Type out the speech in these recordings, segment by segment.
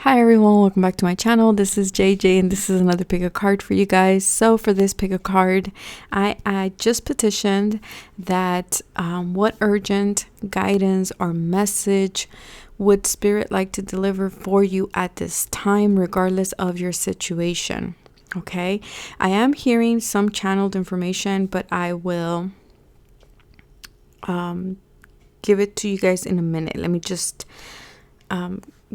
Hi everyone, welcome back to my channel. This is JJ and this is another pick a card for you guys. So for this pick a card, I just petitioned that what urgent guidance or message would Spirit like to deliver for you at this time, regardless of your situation. Okay, I am hearing some channeled information, but I will give it to you guys in a minute. Let me just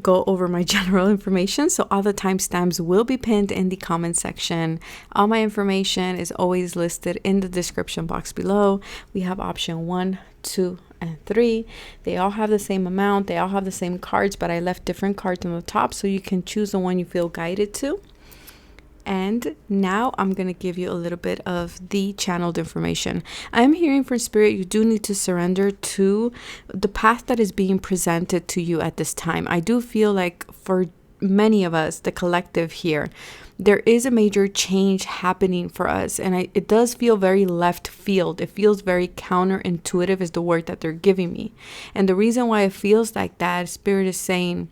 go over my general information. So all the timestamps will be pinned in the comment section. All my information is always listed in the description box below. We have option 1, 2, and 3. They all have the same amount. They all have the same cards, but I left different cards on the top so you can choose the one you feel guided to. And now I'm going to give you a little bit of the channeled information. I am hearing from Spirit, you do need to surrender to the path that is being presented to you at this time. I do feel like for many of us, the collective here, there is a major change happening for us. And it does feel very left field. It feels very counterintuitive is the word that they're giving me. And the reason why it feels like that, Spirit is saying,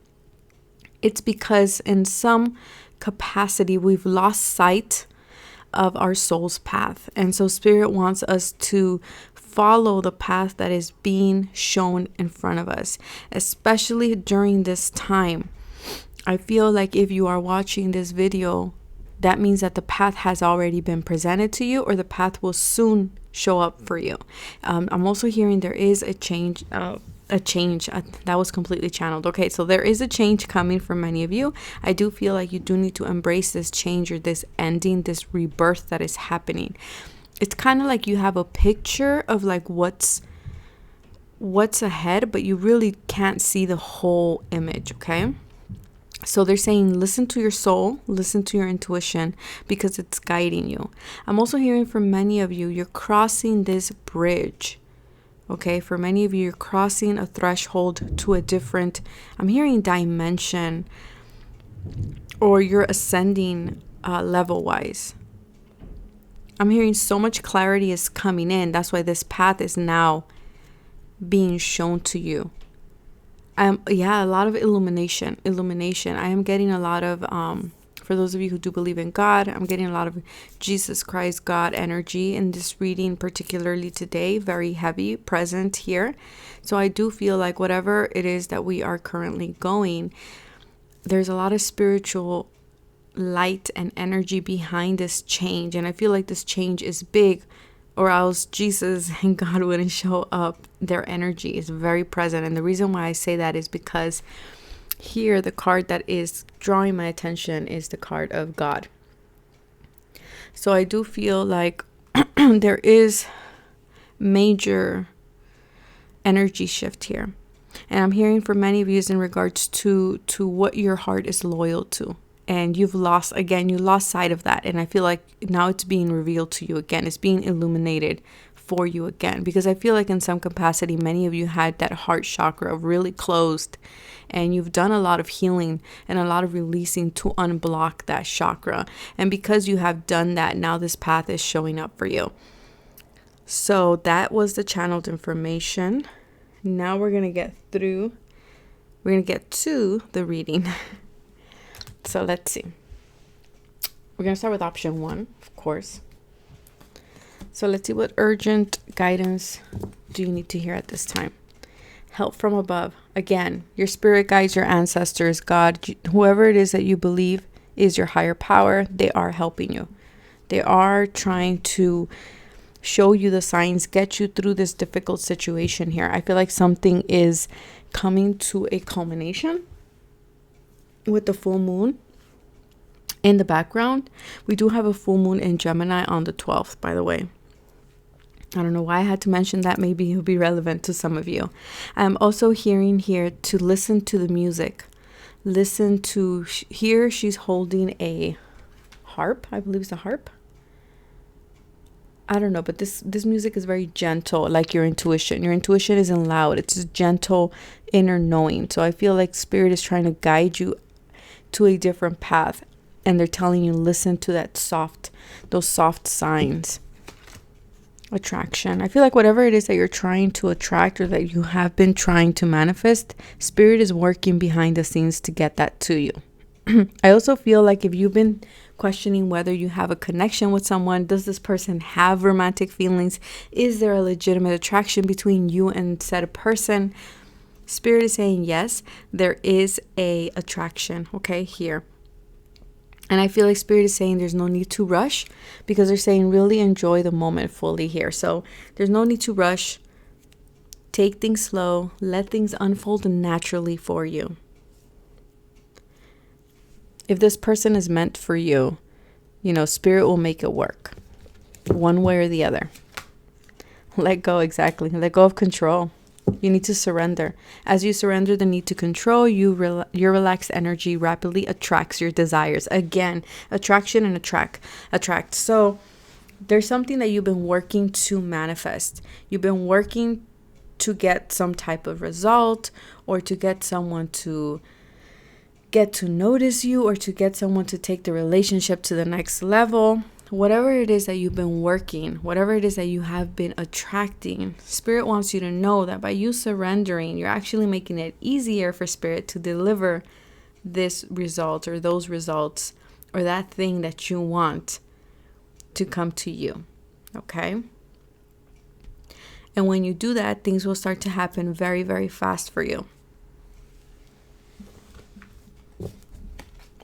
it's because in some capacity we've lost sight of our soul's path, and so Spirit wants us to follow the path that is being shown in front of us, especially during this time. I feel like if you are watching this video, that means that the path has already been presented to you, or the path will soon show up for you. I'm also hearing there is a change. That was completely channeled. Okay, so there is a change coming for many of you. I do feel like you do need to embrace this change or this ending, this rebirth that is happening. It's kind of like you have a picture of like what's ahead, but you really can't see the whole image. Okay, so they're saying listen to your soul, listen to your intuition, because it's guiding you. I'm also hearing from many of you, you're crossing this bridge. Okay, for many of you, you're crossing a threshold to a different, I'm hearing dimension, or you're ascending level-wise. I'm hearing so much clarity is coming in. That's why this path is now being shown to you. Yeah, a lot of illumination. I am getting a lot of, for those of you who do believe in God, I'm getting a lot of Jesus Christ, God energy in this reading, particularly today, very heavy present here. So I do feel like whatever it is that we are currently going, there's a lot of spiritual light and energy behind this change. And I feel like this change is big, or else Jesus and God wouldn't show up. Their energy is very present. And the reason why I say that is because here, the card that is drawing my attention is the card of God. So I do feel like there is major energy shift here. And I'm hearing from many of you is in regards to what your heart is loyal to. And you lost sight of that. And I feel like now it's being revealed to you again. It's being illuminated for you again. Because I feel like in some capacity, many of you had that heart chakra really closed. And you've done a lot of healing and a lot of releasing to unblock that chakra. And because you have done that, now this path is showing up for you. So that was the channeled information. Now we're going to get to the reading. So let's see. We're going to start with option 1, of course. So let's see, what urgent guidance do you need to hear at this time? Help from above. Again, your spirit guides, your ancestors, God, whoever it is that you believe is your higher power, they are helping you. They are trying to show you the signs, get you through this difficult situation here. I feel like something is coming to a culmination with the full moon in the background. We do have a full moon in Gemini on the 12th, by the way. I don't know why I had to mention that. Maybe it'll be relevant to some of you. I'm also hearing here to listen to the music. Listen to, here she's holding a harp. I believe it's a harp. I don't know, but this music is very gentle, like your intuition. Your intuition isn't loud. It's a gentle inner knowing. So I feel like Spirit is trying to guide you to a different path. And they're telling you, listen to those soft signs. Attraction. I feel like whatever it is that you're trying to attract or that you have been trying to manifest, Spirit is working behind the scenes to get that to you. I also feel like if you've been questioning whether you have a connection with someone, does this person have romantic feelings? Is there a legitimate attraction between you and said person? Spirit is saying yes, there is a attraction, okay, here. And I feel like Spirit is saying there's no need to rush, because they're saying really enjoy the moment fully here. So there's no need to rush. Take things slow. Let things unfold naturally for you. If this person is meant for you, Spirit will make it work one way or the other. Let go, exactly. Let go of control. You need to surrender. As you surrender the need to control, your relaxed energy rapidly attracts your desires. Again, attraction and attract. So there's something that you've been working to manifest. You've been working to get some type of result, or to get someone to get to notice you, or to get someone to take the relationship to the next level. Whatever it is that you've been working, whatever it is that you have been attracting, Spirit wants you to know that by you surrendering, you're actually making it easier for Spirit to deliver this result, or those results, or that thing that you want to come to you. Okay? And when you do that, things will start to happen very, very fast for you.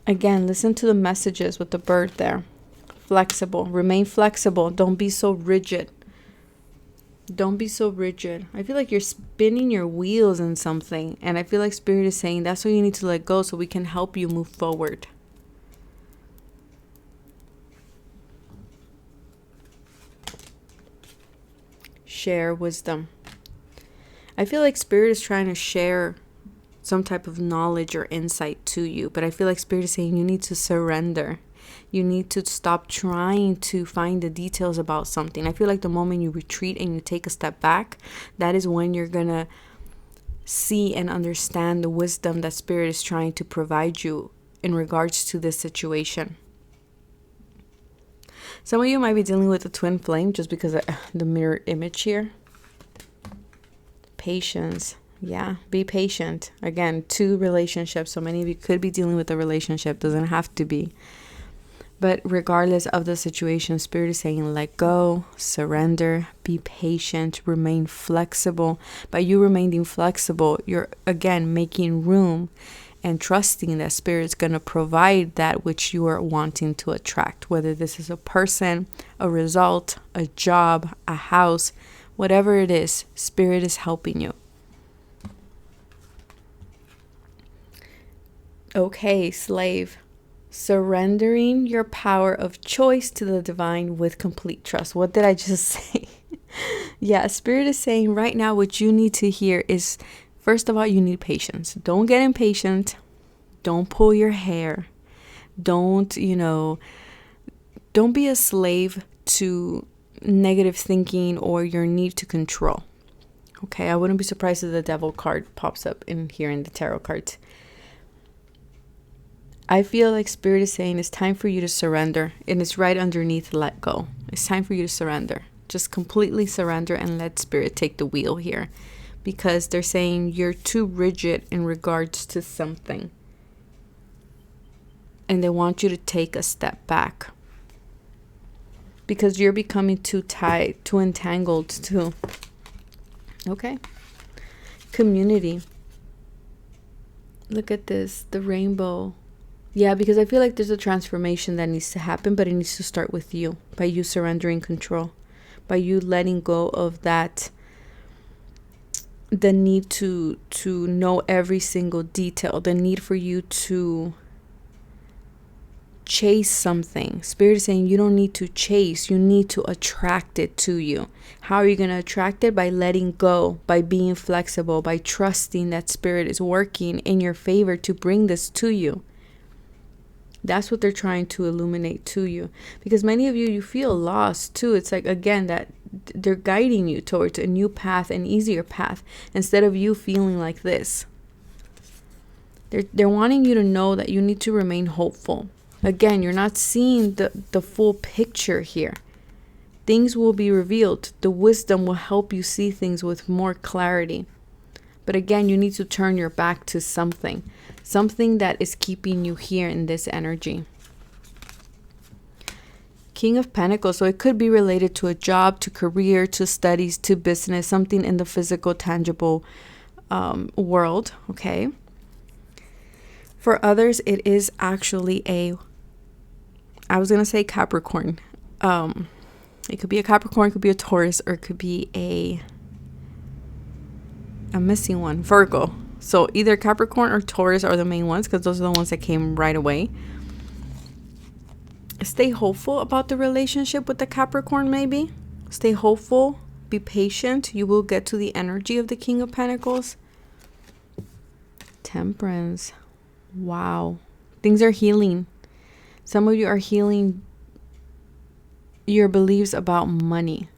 Again, listen to the messages with the bird there. Flexible. Remain flexible. Don't be so rigid. Don't be so rigid. I feel like you're spinning your wheels in something. And I feel like Spirit is saying that's what you need to let go, so we can help you move forward. Share wisdom. I feel like Spirit is trying to share some type of knowledge or insight to you. But I feel like Spirit is saying you need to surrender. You need to stop trying to find the details about something. I feel like the moment you retreat and you take a step back, that is when you're going to see and understand the wisdom that Spirit is trying to provide you in regards to this situation. Some of you might be dealing with a twin flame just because of the mirror image here. Patience. Yeah, be patient. Again, 2 relationships. So many of you could be dealing with a relationship. Doesn't have to be. But regardless of the situation, Spirit is saying let go, surrender, be patient, remain flexible. By you remaining flexible, you're again making room and trusting that Spirit is going to provide that which you are wanting to attract. Whether this is a person, a result, a job, a house, whatever it is, Spirit is helping you. Okay, slave. Surrendering your power of choice to the divine with complete trust. What did I just say? Yeah, Spirit is saying right now what you need to hear is, first of all, you need patience. Don't get impatient. Don't pull your hair. Don't be a slave to negative thinking or your need to control. Okay, I wouldn't be surprised if the devil card pops up in here in the tarot cards. I feel like Spirit is saying it's time for you to surrender, and it's right underneath let go. It's time for you to surrender. Just completely surrender and let Spirit take the wheel here, because they're saying you're too rigid in regards to something, and they want you to take a step back because you're becoming too tight, too entangled, too. Okay. Community. Look at this, the rainbow. Yeah, because I feel like there's a transformation that needs to happen, but it needs to start with you, by you surrendering control, by you letting go of that, the need to know every single detail, the need for you to chase something. Spirit is saying you don't need to chase, you need to attract it to you. How are you going to attract it? By letting go, by being flexible, by trusting that Spirit is working in your favor to bring this to you. That's what they're trying to illuminate to you. Because many of you, you feel lost too. It's like, again, that they're guiding you towards a new path, an easier path, instead of you feeling like this. They're wanting you to know that you need to remain hopeful. Again, you're not seeing the full picture here. Things will be revealed. The wisdom will help you see things with more clarity. But again, you need to turn your back to something that is keeping you here in this energy. King of Pentacles. So it could be related to a job, to career, to studies, to business, something in the physical, tangible world. Okay. For others, it is actually I was going to say Capricorn. It could be a Capricorn, it could be a Taurus, or it could be I'm missing one, Virgo. So either Capricorn or Taurus are the main ones, because those are the ones that came right away. Stay hopeful about the relationship with the Capricorn, maybe. Stay hopeful. Be patient. You will get to the energy of the King of Pentacles. Temperance. Wow. Things are healing. Some of you are healing your beliefs about money.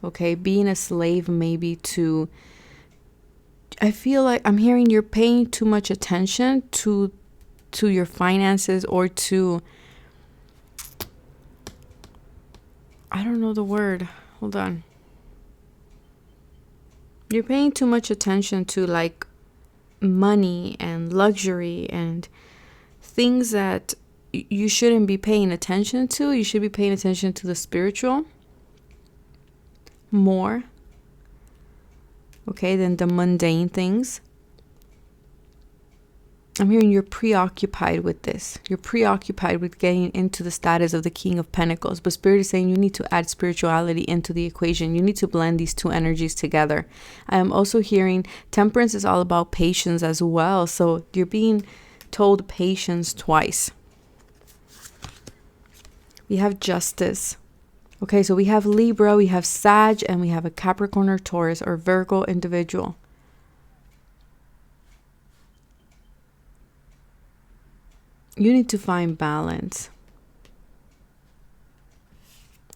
Okay, being a slave maybe to... I feel like I'm hearing you're paying too much attention to your finances, or to... I don't know the word. Hold on. You're paying too much attention to like money and luxury and things that you shouldn't be paying attention to. You should be paying attention to the spiritual more, okay, than the mundane things. I'm hearing you're preoccupied with this. You're preoccupied with getting into the status of the King of Pentacles. But Spirit is saying you need to add spirituality into the equation. You need to blend these two energies together. I am also hearing Temperance is all about patience as well. So you're being told patience twice. We have Justice. Okay, so we have Libra, we have Sag, and we have a Capricorn or Taurus or Virgo individual. You need to find balance.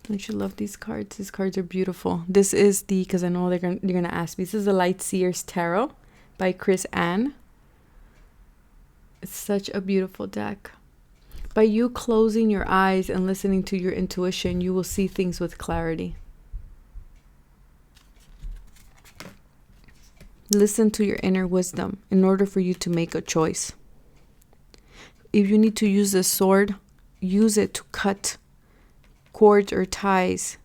Don't you love these cards? These cards are beautiful. This is because I know you're gonna ask me. This is the Light Seers Tarot by Chris Ann. It's such a beautiful deck. By you closing your eyes and listening to your intuition, you will see things with clarity. Listen to your inner wisdom in order for you to make a choice. If you need to use a sword, use it to cut cords or ties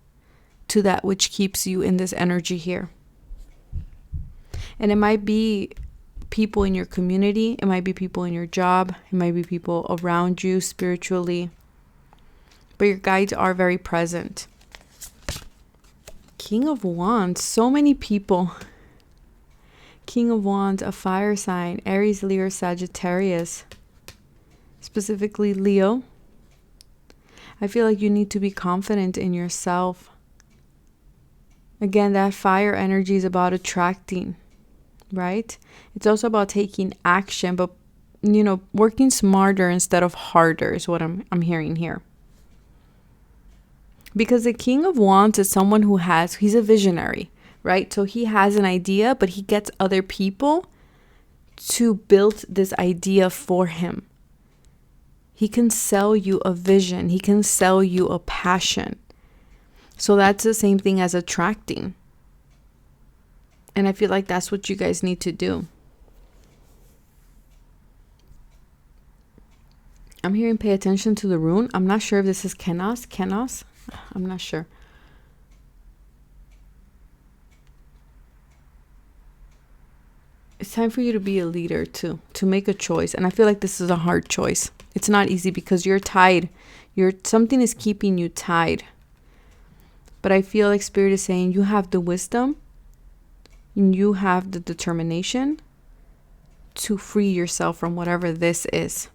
to that which keeps you in this energy here. And it might be people in your community, it might be people in your job, it might be people around you spiritually, but your guides are very present. King of Wands, so many people. King of Wands, a fire sign, Aries, Leo, Sagittarius, specifically Leo. I feel like you need to be confident in yourself. Again, that fire energy is about attracting, right? It's also about taking action, but working smarter instead of harder is what I'm hearing here. Because the King of Wands is someone he's a visionary, right? So he has an idea, but he gets other people to build this idea for him. He can sell you a vision. He can sell you a passion. So that's the same thing as attracting. And I feel like that's what you guys need to do. I'm hearing pay attention to the rune. I'm not sure if this is Kenos. I'm not sure. It's time for you to be a leader too, to make a choice. And I feel like this is a hard choice. It's not easy because you're tied. Something is keeping you tied. But I feel like Spirit is saying you have the wisdom and you have the determination to free yourself from whatever this is.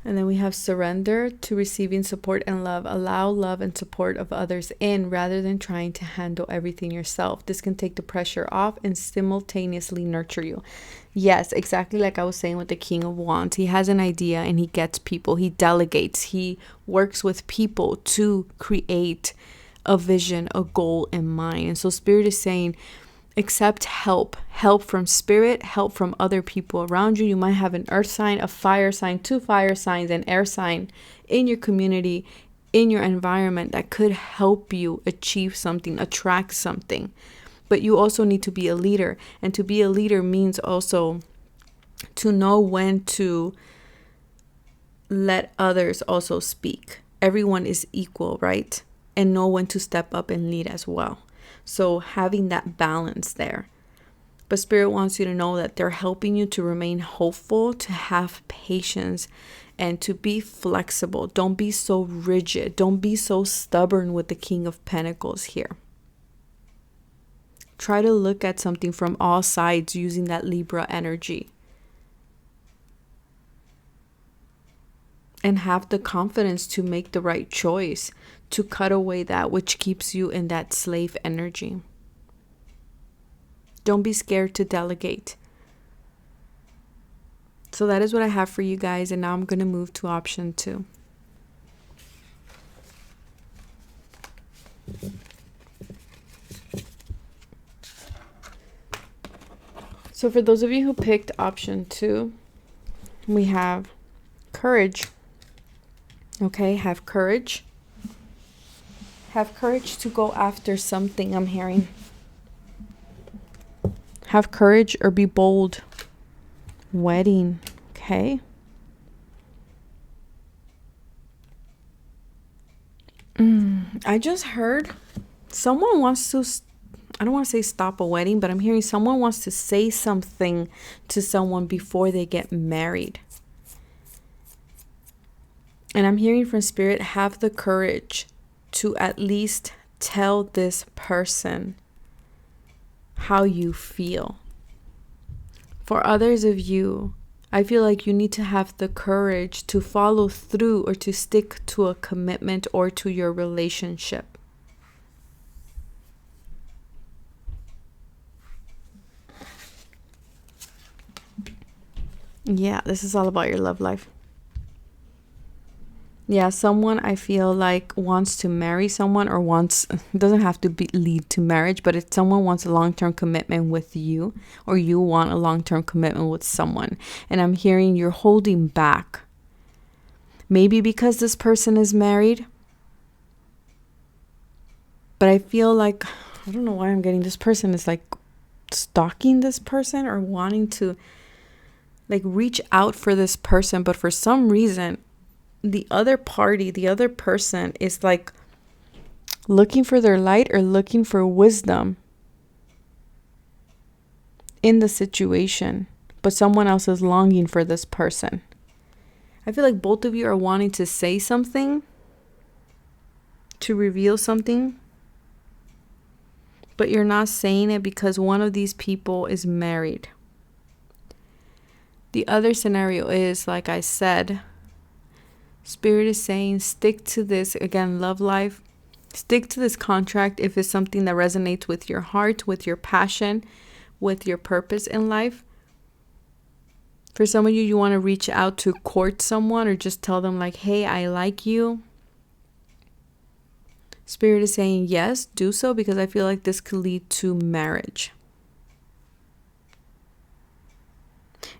And then we have surrender to receiving support and love. Allow love and support of others in rather than trying to handle everything yourself. This can take the pressure off and simultaneously nurture you. Yes, exactly like I was saying with the King of Wands. He has an idea and he gets people. He delegates. He works with people to create a vision, a goal in mind. And so Spirit is saying, accept help from Spirit, help from other people around you. You might have an earth sign, a fire sign, 2 fire signs, an air sign in your community, in your environment that could help you achieve something, attract something. But you also need to be a leader. And to be a leader means also to know when to let others also speak. Everyone is equal, right? And know when to step up and lead as well. So having that balance there. But Spirit wants you to know that they're helping you to remain hopeful, to have patience, and to be flexible. Don't be so rigid. Don't be so stubborn with the King of Pentacles here. Try to look at something from all sides using that Libra energy. And have the confidence to make the right choice, to cut away that which keeps you in that slave energy. Don't be scared to delegate. So that is what I have for you guys. And now I'm going to move to option 2. So for those of you who picked option 2, we have courage. Okay, have courage. Have courage to go after something, I'm hearing. Have courage or be bold. Wedding. Okay. I just heard someone wants to, I don't want to say stop a wedding, but I'm hearing someone wants to say something to someone before they get married. And I'm hearing from Spirit, have the courage to at least tell this person how you feel. For others of you, I feel like you need to have the courage to follow through or to stick to a commitment or to your relationship. Yeah, this is all about your love life. Yeah, someone I feel like wants to marry someone or wants, doesn't have to lead to marriage, but if someone wants a long-term commitment with you or you want a long-term commitment with someone, and I'm hearing you're holding back. Maybe because this person is married, but I feel like, I don't know why I'm getting this person is like stalking this person or wanting to like reach out for this person, but for some reason, the other party, the other person is like looking for their light or looking for wisdom in the situation, but someone else is longing for this person. I feel like both of you are wanting to say something, to reveal something, but you're not saying it because one of these people is married. The other scenario is, like I said, Spirit is saying stick to this, again, love life. Stick to this contract if it's something that resonates with your heart, with your passion, with your purpose in life. For some of you, you want to reach out to court someone or just tell them like, hey, I like you. Spirit is saying yes, do so, because I feel like this could lead to marriage.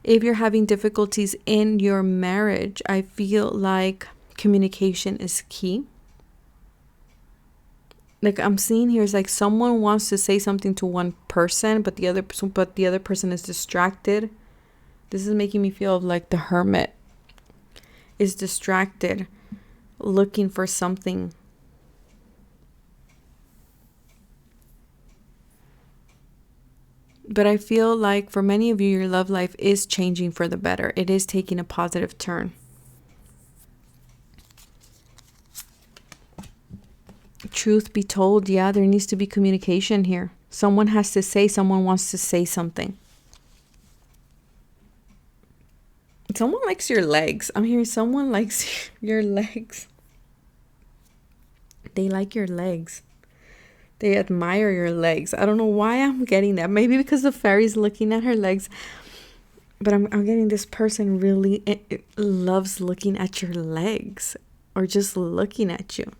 If you're having difficulties in your marriage, I feel like communication is key. Like I'm seeing here is like someone wants to say something to one person, but the other person is distracted. This is making me feel like the Hermit is distracted, looking for something. But I feel like for many of you, your love life is changing for the better. It is taking a positive turn. Truth be told, yeah, there needs to be communication here. Someone has to say, someone wants to say something. Someone likes your legs. I'm hearing someone likes your legs. They like your legs. They admire your legs. I don't know why I'm getting that. Maybe because the fairy's looking at her legs. But I'm getting this person really loves looking at your legs or just looking at you.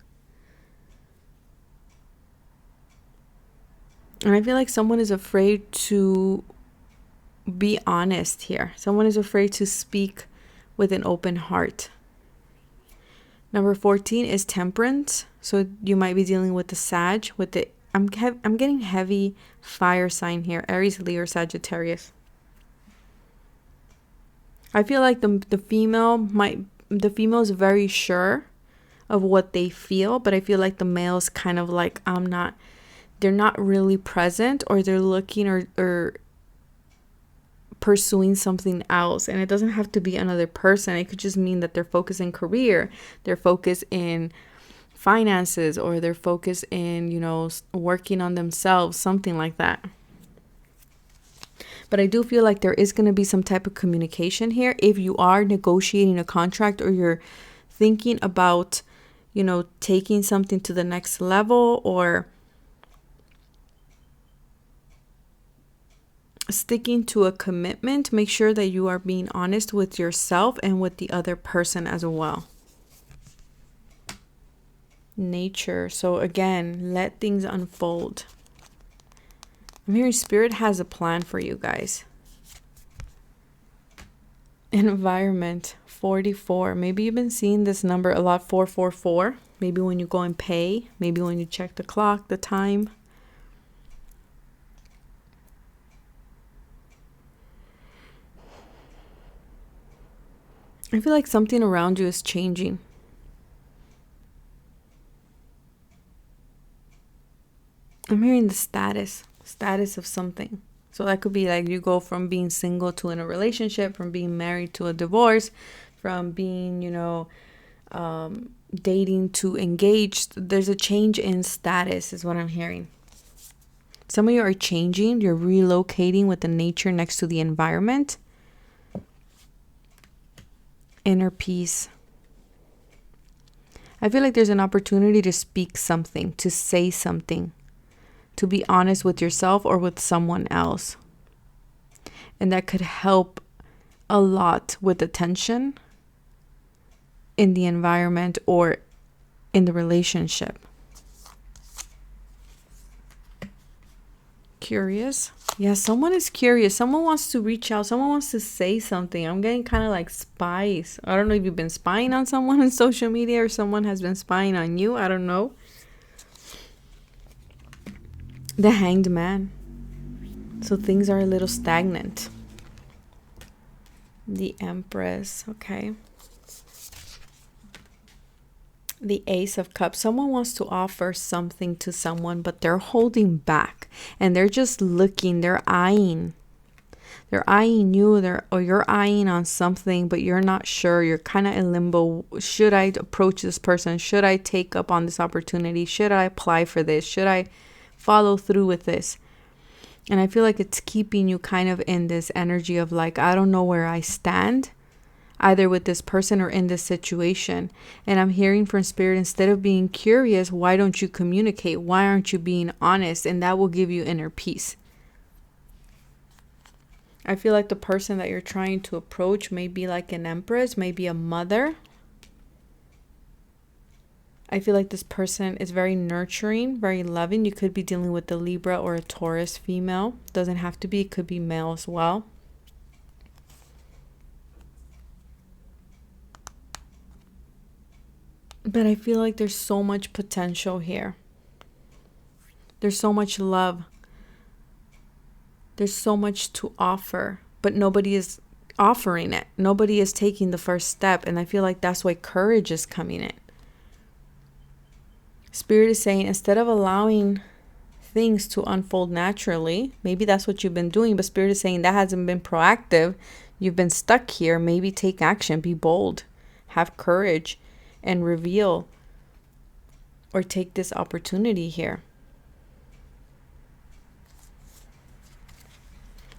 And I feel like someone is afraid to be honest here. Someone is afraid to speak with an open heart. Number 14 is temperance. So you might be dealing with the Sag, with the I'm getting heavy fire sign here, Aries, Leo, or Sagittarius. I feel like the female is very sure of what they feel, but I feel like the male is kind of like, they're not really present, or they're looking or pursuing something else. And it doesn't have to be another person. It could just mean that they're focused in career, they're focused in finances, or they're focused in, working on themselves, something like that. But I do feel like there is going to be some type of communication here. If you are negotiating a contract, or you're thinking about, taking something to the next level, or sticking to a commitment, make sure that you are being honest with yourself and with the other person as well. Nature. So again, let things unfold. I'm hearing Spirit has a plan for you guys. Environment, 44. Maybe you've been seeing this number a lot, 444. Maybe when you go and pay. Maybe when you check the clock, the time. I feel like something around you is changing. I'm hearing the status of something. So that could be like you go from being single to in a relationship, from being married to a divorce, from being, dating to engaged. There's a change in status is what I'm hearing. Some of you are changing. You're relocating with the nature next to the environment. Inner peace. I feel like there's an opportunity to speak something, to say something, to be honest with yourself or with someone else. And that could help a lot with the tension in the environment or in the relationship. Curious. Yeah, someone is curious. Someone wants to reach out. Someone wants to say something. I'm getting kind of like spies. I don't know if you've been spying on someone on social media or someone has been spying on you. I don't know. The Hanged Man. So things are a little stagnant. The Empress. Okay. The Ace of Cups. Someone wants to offer something to someone, but they're holding back. And they're just looking. They're eyeing. They're eyeing you. Or you're eyeing on something, but you're not sure. You're kind of in limbo. Should I approach this person? Should I take up on this opportunity? Should I apply for this? Should I follow through with this? And I feel like it's keeping you kind of in this energy of like, I don't know where I stand, either with this person or in this situation. And I'm hearing from Spirit, instead of being curious, why don't you communicate? Why aren't you being honest? And that will give you inner peace. I feel like the person that you're trying to approach may be like an Empress, maybe a mother. I feel like this person is very nurturing, very loving. You could be dealing with a Libra or a Taurus female. Doesn't have to be. It could be male as well. But I feel like there's so much potential here. There's so much love. There's so much to offer, but nobody is offering it. Nobody is taking the first step. And I feel like that's why courage is coming in. Spirit is saying, instead of allowing things to unfold naturally, maybe that's what you've been doing, but Spirit is saying that hasn't been proactive. You've been stuck here. Maybe take action, be bold, have courage, and reveal or take this opportunity here.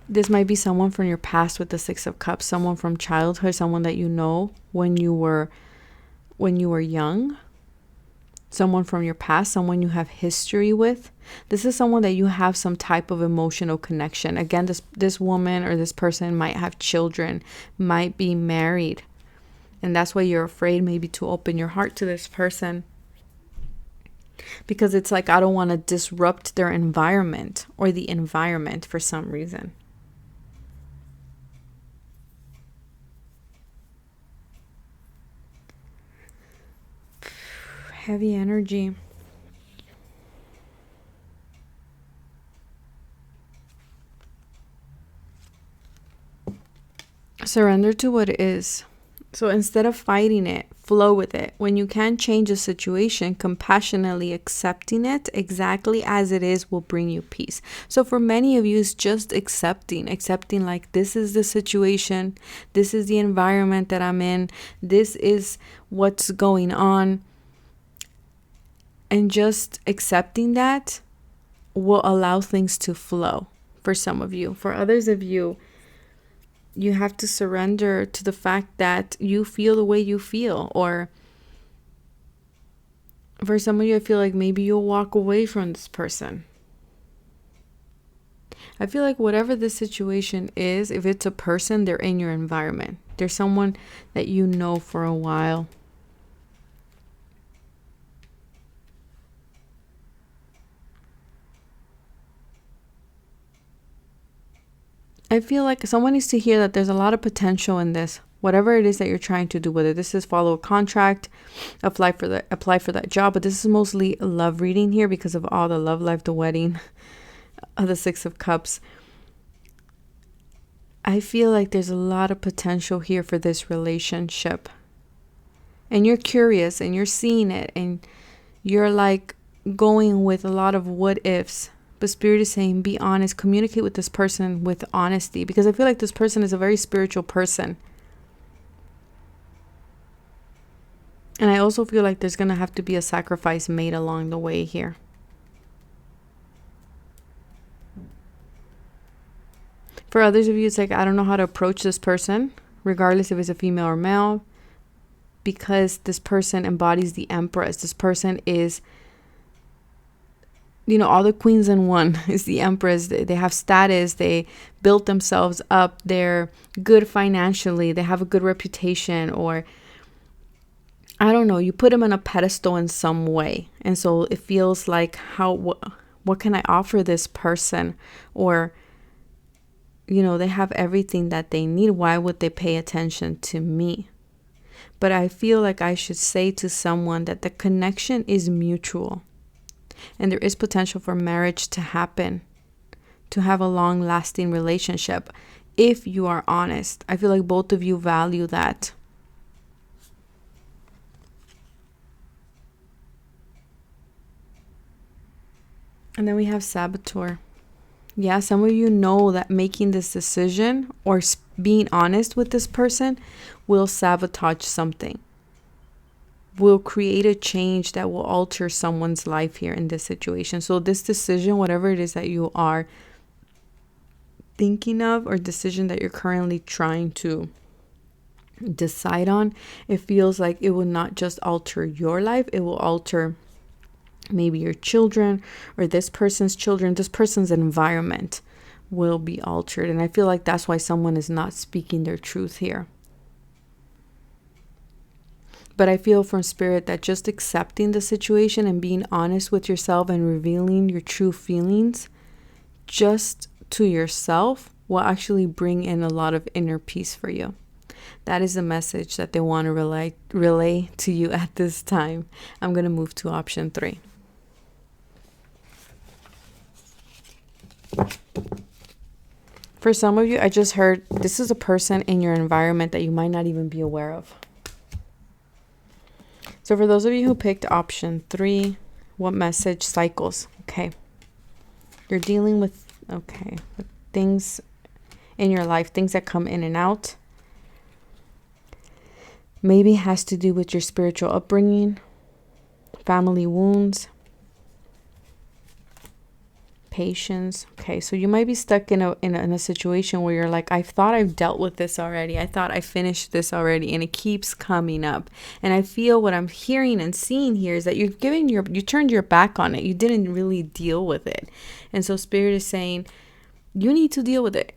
This might be someone from your past with the Six of Cups, someone from childhood, someone that you know when you were young. Someone from your past, someone you have history with. This is someone that you have some type of emotional connection. Again, this woman or this person might have children, might be married. And that's why you're afraid maybe to open your heart to this person. Because it's like, I don't want to disrupt their environment or the environment for some reason. Heavy energy. Surrender to what is. So instead of fighting it, flow with it. When you can't change a situation, compassionately accepting it exactly as it is will bring you peace. So for many of you, it's just accepting like, this is the situation, this is the environment that I'm in, this is what's going on. And just accepting that will allow things to flow for some of you. For others of you, you have to surrender to the fact that you feel the way you feel. Or for some of you, I feel like maybe you'll walk away from this person. I feel like whatever the situation is, if it's a person, they're in your environment. There's someone that you know for a while. I feel like someone needs to hear that there's a lot of potential in this. Whatever it is that you're trying to do, whether this is follow a contract, apply for that job, but this is mostly love reading here because of all the love life, the wedding, the Six of Cups. I feel like there's a lot of potential here for this relationship. And you're curious and you're seeing it and you're like going with a lot of what ifs. But Spirit is saying, be honest, communicate with this person with honesty, because I feel like this person is a very spiritual person. And I also feel like there's going to have to be a sacrifice made along the way here. For others of you, it's like, I don't know how to approach this person, regardless if it's a female or male, because this person embodies the Empress. This person is, you know, all the queens in one is the Empress. They have status. They built themselves up. They're good financially. They have a good reputation, or I don't know, you put them on a pedestal in some way. And so it feels like, what can I offer this person? Or, you know, they have everything that they need. Why would they pay attention to me? But I feel like I should say to someone that the connection is mutual. And there is potential for marriage to happen, to have a long-lasting relationship, if you are honest. I feel like both of you value that. And then we have Saboteur. Yeah, some of you know that making this decision or being honest with this person will sabotage something, will create a change that will alter someone's life here in this situation. So this decision, whatever it is that you are thinking of, or decision that you're currently trying to decide on, it feels like it will not just alter your life, it will alter maybe your children, or this person's children. This person's environment will be altered. And I feel like that's why someone is not speaking their truth here. But I feel from Spirit that just accepting the situation and being honest with yourself and revealing your true feelings just to yourself will actually bring in a lot of inner peace for you. That is the message that they want to relay to you at this time. I'm going to move to option 3. For some of you, I just heard this is a person in your environment that you might not even be aware of. So for those of you who picked option 3, what message? Cycles. Okay. You're dealing with things in your life, things that come in and out. Maybe it has to do with your spiritual upbringing, family wounds, patience. Okay, so you might be stuck in a situation where you're like, I thought I've dealt with this already. I thought I finished this already, and it keeps coming up. And I feel what I'm hearing and seeing here is that you turned your back on it. You didn't really deal with it. And so Spirit is saying, you need to deal with it.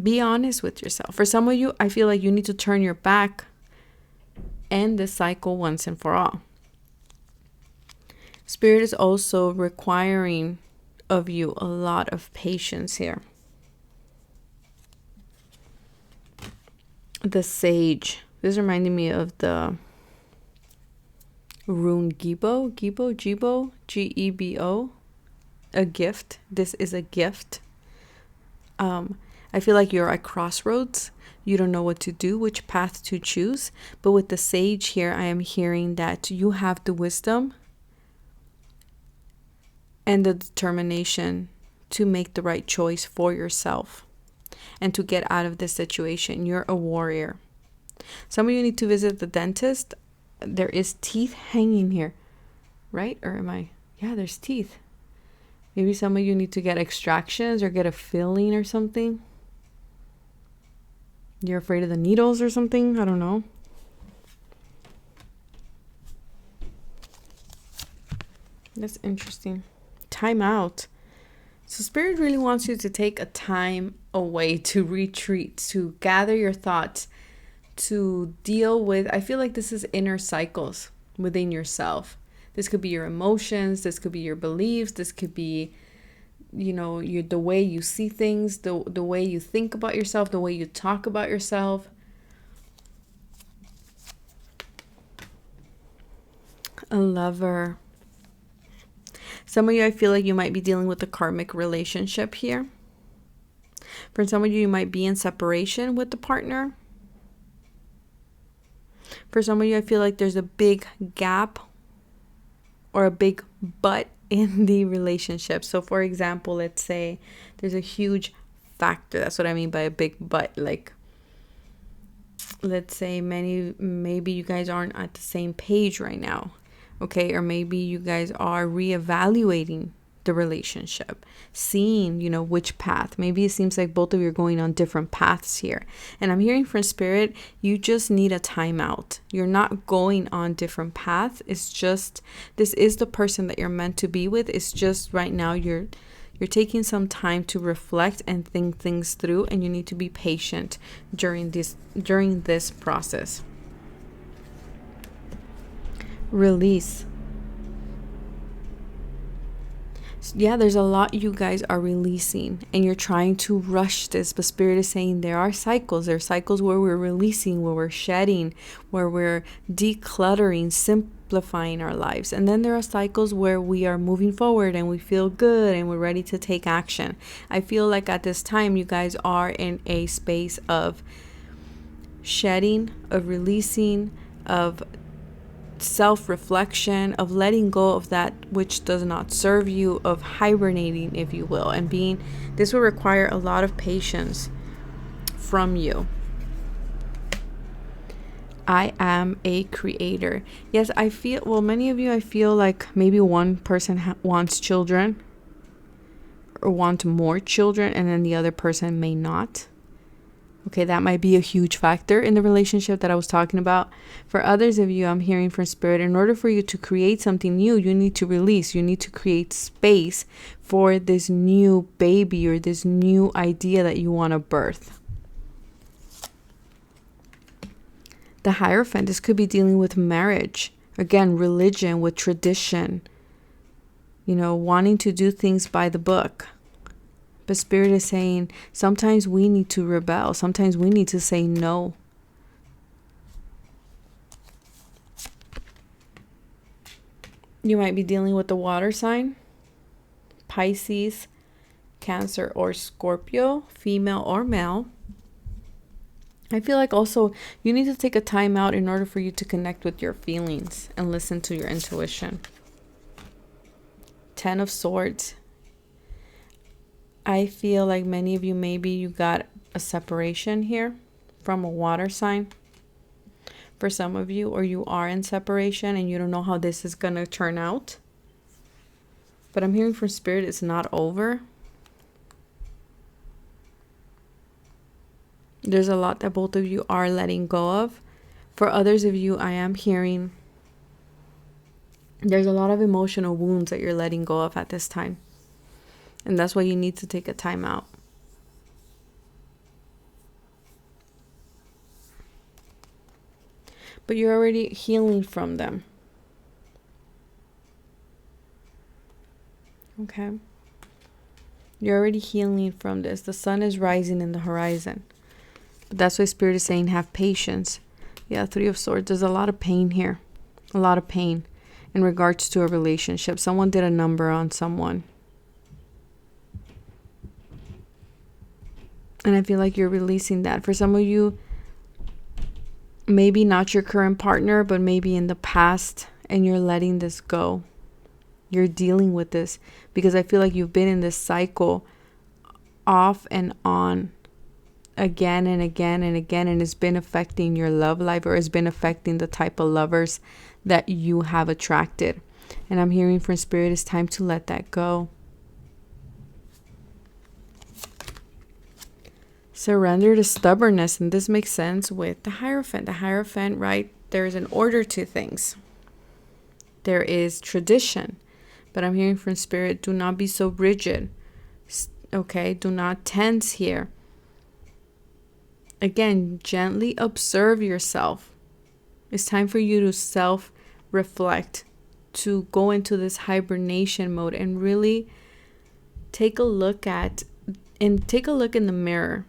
Be honest with yourself. For some of you, I feel like you need to turn your back, end the cycle once and for all. Spirit is also requiring of you a lot of patience here. The Sage. This reminded me of the Rune Gebo, Gebo, a gift. This is a gift. I feel like you're at crossroads. You don't know what to do, which path to choose. But with the sage here, I am hearing that you have the wisdom and the determination to make the right choice for yourself and to get out of this situation. You're a warrior. Some of you need to visit the dentist. There is teeth hanging here, right? Or am I? Yeah, there's teeth. Maybe some of you need to get extractions or get a filling or something. You're afraid of the needles or something. I don't know. That's interesting. Time out. So Spirit really wants you to take a time away, to retreat, to gather your thoughts, to deal with, I feel like this is inner cycles within yourself. This could be your emotions, this could be your beliefs, this could be, the way you see things, the way you think about yourself, the way you talk about yourself. A Lover. Some of you, I feel like you might be dealing with a karmic relationship here. For some of you, you might be in separation with the partner. For some of you, I feel like there's a big gap or a big but in the relationship. So for example, let's say there's a huge factor. That's what I mean by a big but. Like, let's say maybe you guys aren't at the same page right now. Okay, or maybe you guys are reevaluating the relationship, seeing, which path. Maybe it seems like both of you are going on different paths here. And I'm hearing from Spirit, you just need a timeout. You're not going on different paths. It's just, this is the person that you're meant to be with. It's just right now you're taking some time to reflect and think things through, and you need to be patient during this process. Release. Yeah, there's a lot you guys are releasing and you're trying to rush this, but Spirit is saying there are cycles. There are cycles where we're releasing, where we're shedding, where we're decluttering, simplifying our lives. And then there are cycles where we are moving forward and we feel good and we're ready to take action. I feel like at this time you guys are in a space of shedding, of releasing, of self-reflection, of letting go of that which does not serve you, of hibernating, if you will, and this will require a lot of patience from you. I am a creator. Yes, I feel, many of you, I feel like maybe one person wants children or want more children, and then the other person may not. Okay, that might be a huge factor in the relationship that I was talking about. For others of you, I'm hearing from Spirit, in order for you to create something new, you need to release. You need to create space for this new baby or this new idea that you want to birth. The Hierophant, this could be dealing with marriage. Again, religion, with tradition. Wanting to do things by the book. But Spirit is saying sometimes we need to rebel. Sometimes we need to say no. You might be dealing with the water sign, Pisces, Cancer, or Scorpio, female or male. I feel like also you need to take a time out in order for you to connect with your feelings and listen to your intuition. 10 of Swords. I feel like many of you, maybe you got a separation here from a water sign. For some of you, or you are in separation and you don't know how this is going to turn out. But I'm hearing from Spirit, it's not over. There's a lot that both of you are letting go of. For others of you, I am hearing there's a lot of emotional wounds that you're letting go of at this time. And that's why you need to take a time out. But you're already healing from them. Okay? You're already healing from this. The sun is rising in the horizon. But that's why Spirit is saying have patience. Yeah, 3 of Swords. There's a lot of pain here. A lot of pain. in regards to a relationship. Someone did a number on someone. And I feel like you're releasing that. For some of you, maybe not your current partner, but maybe in the past, and you're letting this go. You're dealing with this because I feel like you've been in this cycle off and on again and again and again, and it's been affecting your love life, or it's been affecting the type of lovers that you have attracted. And I'm hearing from Spirit, it's time to let that go. Surrender to stubbornness. And this makes sense with the Hierophant. The Hierophant, right? There is an order to things. There is tradition. But I'm hearing from Spirit, do not be so rigid. Okay? Do not tense here. Again, gently observe yourself. It's time for you to self-reflect, to go into this hibernation mode and really take a look in the mirror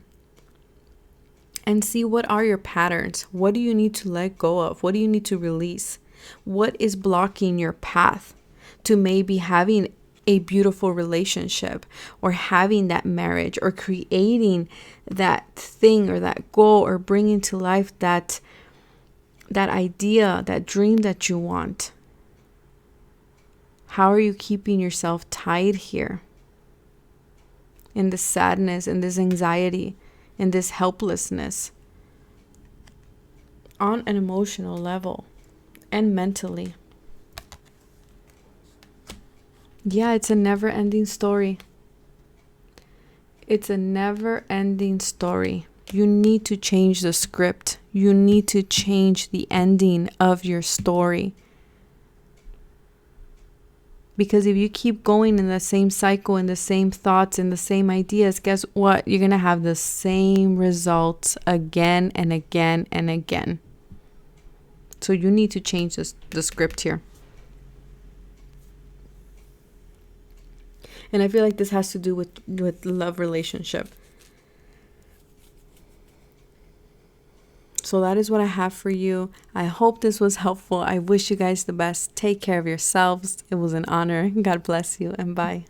and see what are your patterns. What do you need to let go of? What do you need to release? What is blocking your path to maybe having a beautiful relationship, or having that marriage, or creating that thing or that goal, or bringing to life that idea, that dream that you want? How are you keeping yourself tied here in this sadness, in this anxiety, in this helplessness, on an emotional level and mentally? Yeah, it's a never-ending story. It's a never-ending story. You need to change the script. You need to change the ending of your story. Because if you keep going in the same cycle, in the same thoughts, in the same ideas, guess what? You're going to have the same results again and again and again. So you need to change the script here. And I feel like this has to do with love relationship. So that is what I have for you. I hope this was helpful. I wish you guys the best. Take care of yourselves. It was an honor. God bless you, and bye.